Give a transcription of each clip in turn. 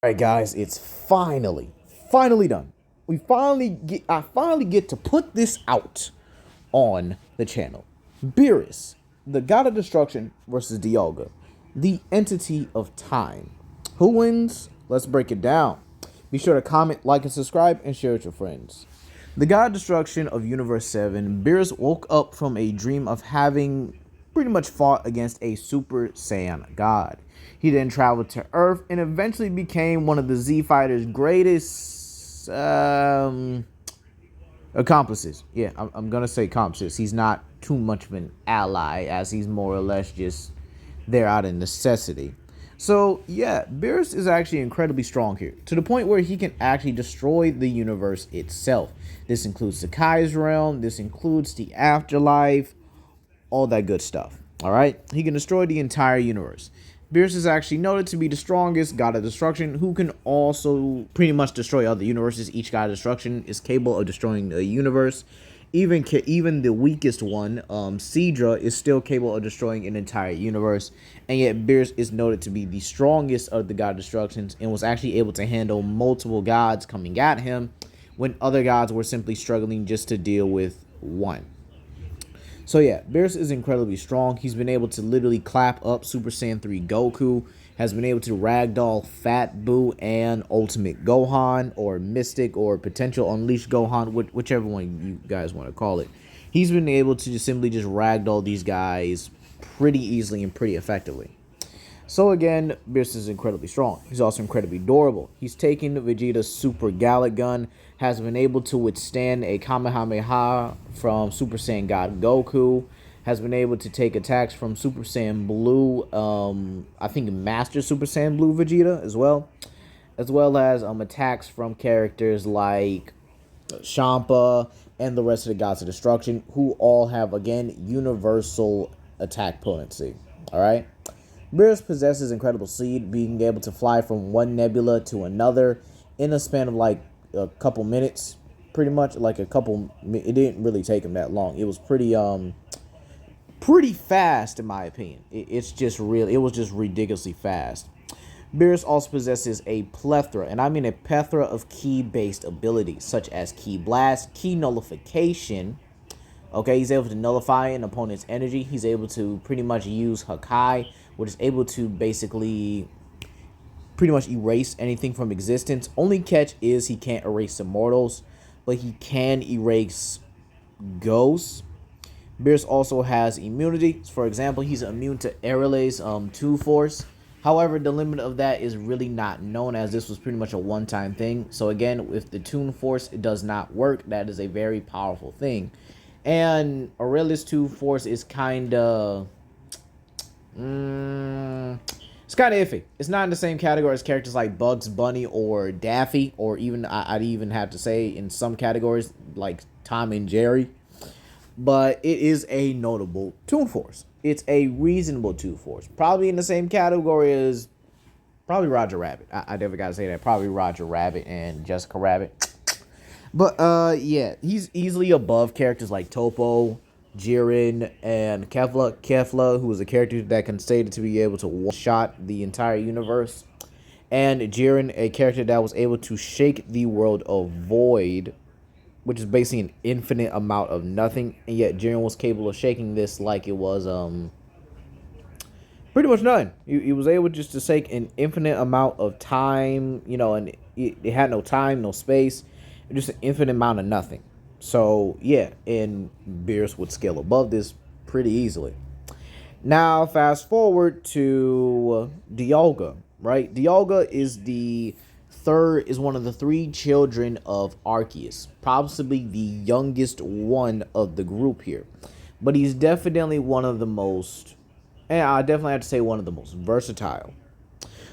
Alright guys, it's finally done. I finally get to put this out on the channel. Beerus, the god of destruction versus Dialga, the entity of time. Who wins? Let's break it down. Be sure to comment, like, and subscribe, and share with your friends. The god of destruction of Universe 7, Beerus woke up from a dream of having pretty much fought against a Super Saiyan god. He then traveled to Earth and eventually became one of the Z Fighters' greatest accomplices. Yeah, I'm gonna say accomplices. He's not too much of an ally, as he's more or less just there out of necessity. So yeah, Beerus is actually incredibly strong here, to the point where he can actually destroy the universe itself. This includes the Kai's realm, this includes the afterlife, all that good stuff. Alright? He can destroy the entire universe. Beerus is actually noted to be the strongest god of destruction, who can also pretty much destroy other universes. Each god of destruction is capable of destroying a universe. Even the weakest one, Cedra, is still capable of destroying an entire universe. And yet Beerus is noted to be the strongest of the god of destructions, and was actually able to handle multiple gods coming at him, when other gods were simply struggling just to deal with one. So yeah, Beerus is incredibly strong. He's been able to literally clap up Super Saiyan 3 Goku, has been able to ragdoll Fat Buu and Ultimate Gohan, or Mystic, or Potential Unleashed Gohan, whichever one you guys want to call it. He's been able to just simply ragdoll these guys pretty easily and pretty effectively. So again, Beerus is incredibly strong. He's also incredibly durable. He's taken Vegeta's Super Gallic Gun, has been able to withstand a Kamehameha from Super Saiyan God Goku, has been able to take attacks from Super Saiyan Blue, I think Master Super Saiyan Blue Vegeta as well as attacks from characters like Champa and the rest of the Gods of Destruction, who all have, again, universal attack potency. Alright? Beerus possesses incredible speed, being able to fly from one nebula to another in a span of like a couple minutes, pretty much. Like a couple, it didn't really take him that long. It was pretty fast in my opinion. It was just ridiculously fast. Beerus also possesses a plethora, and I mean a plethora of ki-based abilities, such as Ki Blast, Ki Nullification. Okay, he's able to nullify an opponent's energy. He's able to pretty much use Hakai, which is able to basically pretty much erase anything from existence. Only catch is he can't erase immortals, but he can erase ghosts. Beerus also has immunity. For example, he's immune to Aerele's 2 Force. However, the limit of that is really not known, as this was pretty much a one-time thing. So again, with the Toon Force, it does not work. That is a very powerful thing. And Aurelius 2 Force is kind of... it's kind of iffy. It's not in the same category as characters like Bugs Bunny or Daffy, or even, I'd even have to say, in some categories, like Tom and Jerry. But it is a notable Toon Force. It's a reasonable Toon Force. Probably in the same category as... probably Roger Rabbit. I never got to say that. Probably Roger Rabbit and Jessica Rabbit. But, yeah, he's easily above characters like Topo, Jiren, and Kefla. Kefla, who is a character that can stated to be able to one-shot the entire universe. And Jiren, a character that was able to shake the world of Void, which is basically an infinite amount of nothing. And yet Jiren was capable of shaking this like it was, pretty much nothing. He was able just to shake an infinite amount of time, you know, and it had no time, no space. Just an infinite amount of nothing. So, yeah, and Beerus would scale above this pretty easily. Now, fast forward to Dialga, right? Dialga is one of the 3 children of Arceus. Possibly the youngest one of the group here. But he's definitely one of the most, and I definitely have to say one of the most versatile.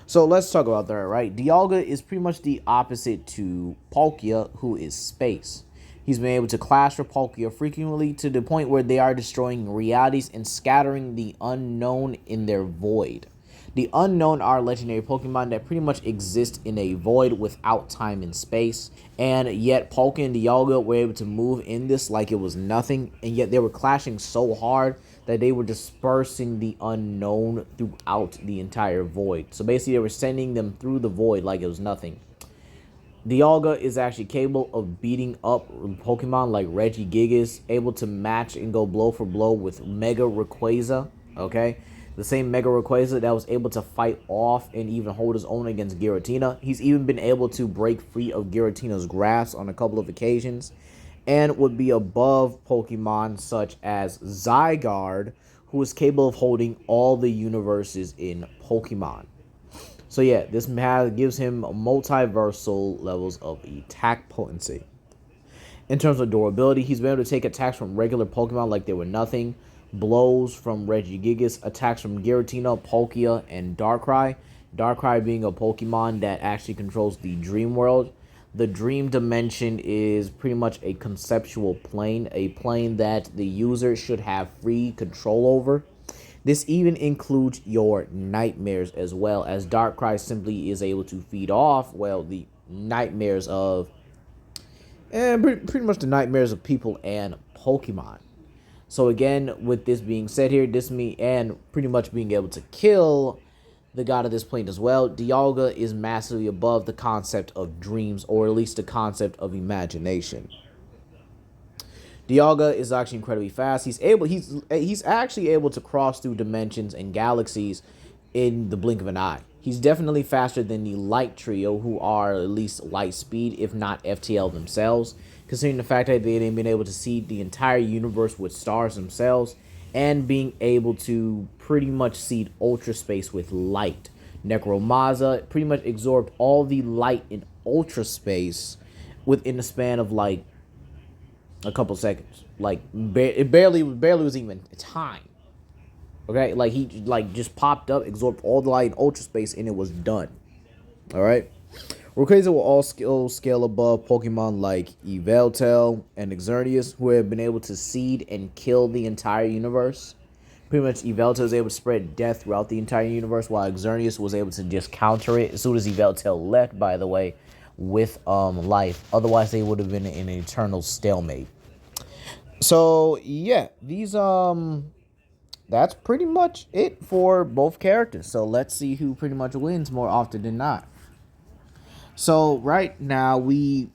So let's talk about that, right? Dialga is pretty much the opposite to Palkia, who is space. He's been able to clash with Palkia frequently, to the point where they are destroying realities and scattering the unknown in their void. The unknown are legendary Pokemon that pretty much exist in a void without time and space. And yet Palkia and Dialga were able to move in this like it was nothing. And yet they were clashing so hard that they were dispersing the unknown throughout the entire void. So basically they were sending them through the void like it was nothing. Dialga is actually capable of beating up Pokemon like Regigigas, able to match and go blow for blow with Mega Rayquaza, okay? The same Mega Rayquaza that was able to fight off and even hold his own against Giratina. He's even been able to break free of Giratina's grasp on a couple of occasions, and would be above Pokemon such as Zygarde, who is capable of holding all the universes in Pokemon. So yeah, this gives him multiversal levels of attack potency. In terms of durability, he's been able to take attacks from regular Pokemon like they were nothing, blows from Regigigas, attacks from Giratina, Palkia, and Darkrai. Darkrai being a Pokemon that actually controls the Dream World. The Dream Dimension is pretty much a conceptual plane, a plane that the user should have free control over. This even includes your nightmares as well, as Darkrai simply is able to feed off, well, the nightmares of, and pretty much the nightmares of people and Pokemon. So again, with this being said here, and pretty much being able to kill the god of this plane as well, Dialga is massively above the concept of dreams, or at least the concept of imagination. Dialga is actually incredibly fast. He's actually able to cross through dimensions and galaxies in the blink of an eye. He's definitely faster than the Light Trio, who are at least light speed, if not FTL themselves, considering the fact that they've been able to see the entire universe with stars themselves, and being able to pretty much seed ultra space with light. Necromaza pretty much absorbed all the light in ultra space within the span of like a couple seconds. Like it barely was even time. Okay, like he just popped up, absorbed all the light in ultra space, and it was done. All right. Rayquaza will all scale above Pokemon like Yveltal and Xerneas, who have been able to seed and kill the entire universe. Pretty much, Yveltal was able to spread death throughout the entire universe, while Xerneas was able to just counter it as soon as Yveltal left, by the way, with life. Otherwise, they would have been in an eternal stalemate. So yeah, that's pretty much it for both characters. So let's see who pretty much wins more often than not. So right now we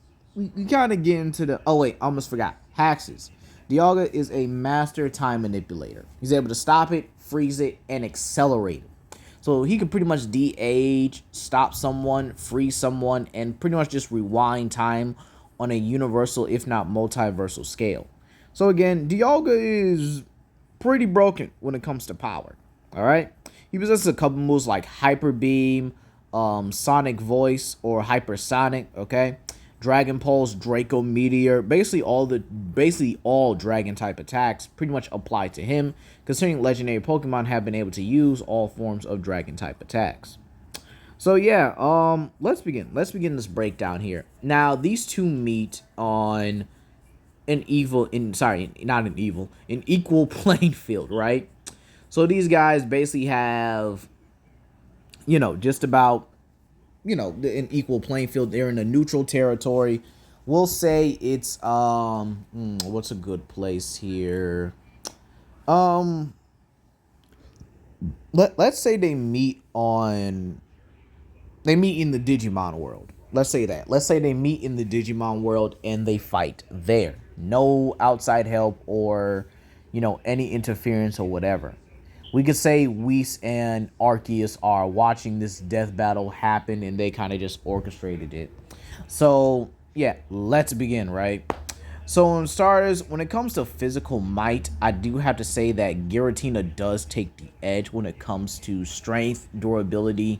kind of get into the, oh wait, I almost forgot. Haxes. Dialga is a master time manipulator. He's able to stop it, freeze it, and accelerate it. So he can pretty much de-age, stop someone, freeze someone, and pretty much just rewind time on a universal, if not multiversal scale. So again, Dialga is pretty broken when it comes to power. All right, he possesses a couple moves like Hyper Beam, Sonic Voice, or Hypersonic. Okay, Dragon Pulse, Draco Meteor, basically all Dragon type attacks pretty much apply to him, considering legendary Pokemon have been able to use all forms of Dragon type attacks. So yeah, let's begin. Let's begin this breakdown here. Now these two meet on an equal playing field, right? So these guys basically have, just about, an equal playing field. They're in a neutral territory. We'll say it's, what's a good place here? Let's say they meet in the Digimon world. Let's say that. Let's say they meet in the Digimon world and they fight there. No outside help or, any interference or whatever. We could say Whis and Arceus are watching this death battle happen and they kind of just orchestrated it. So, yeah, let's begin, right? So, in starters, when it comes to physical might, I do have to say that Giratina does take the edge when it comes to strength, durability,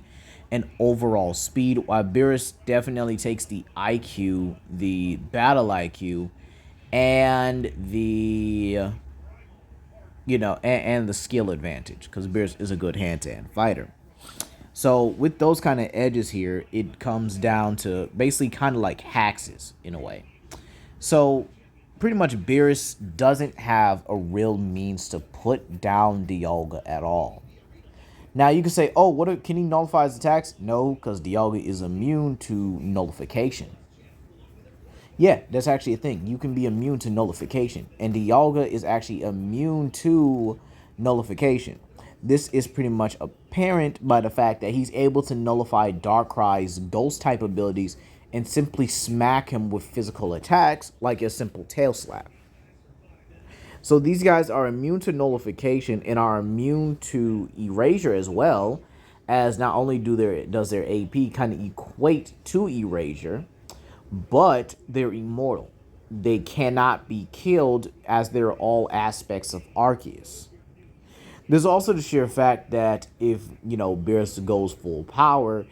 and overall speed, while Beeurs definitely takes the IQ, the battle IQ, and the and the skill advantage, because Beers is a good hand-to-hand fighter. So with those kind of edges here, it comes down to basically kind of like Haxes in a way. So pretty much Beerus doesn't have a real means to put down Dialga at all. Now you can say, oh, can he nullify his attacks? No, because Dialga is immune to nullification. Yeah, that's actually a thing. You can be immune to nullification, and Dialga is actually immune to nullification. This is pretty much apparent by the fact that he's able to nullify Darkrai's ghost type abilities and simply smack him with physical attacks like a simple tail slap. So these guys are immune to nullification and are immune to erasure as well, as not only does their AP kind of equate to erasure, but they're immortal. They cannot be killed as they're all aspects of Arceus. There's also the sheer fact that if, Beerus goes full power,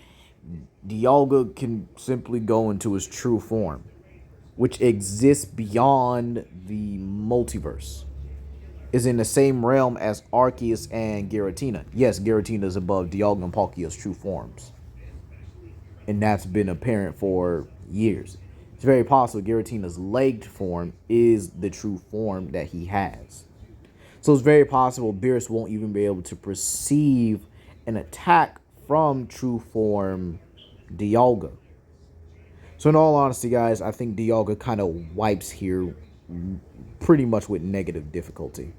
Dialga can simply go into his true form, which exists beyond the multiverse, is in the same realm as Arceus and Giratina. Yes, Giratina is above Dialga and Palkia's true forms, and that's been apparent for years. It's very possible Giratina's legged form is the true form that he has. So it's very possible Beerus won't even be able to perceive an attack from true form Dialga. So in all honesty, guys, I think Dialga kind of wipes here pretty much with negative difficulty.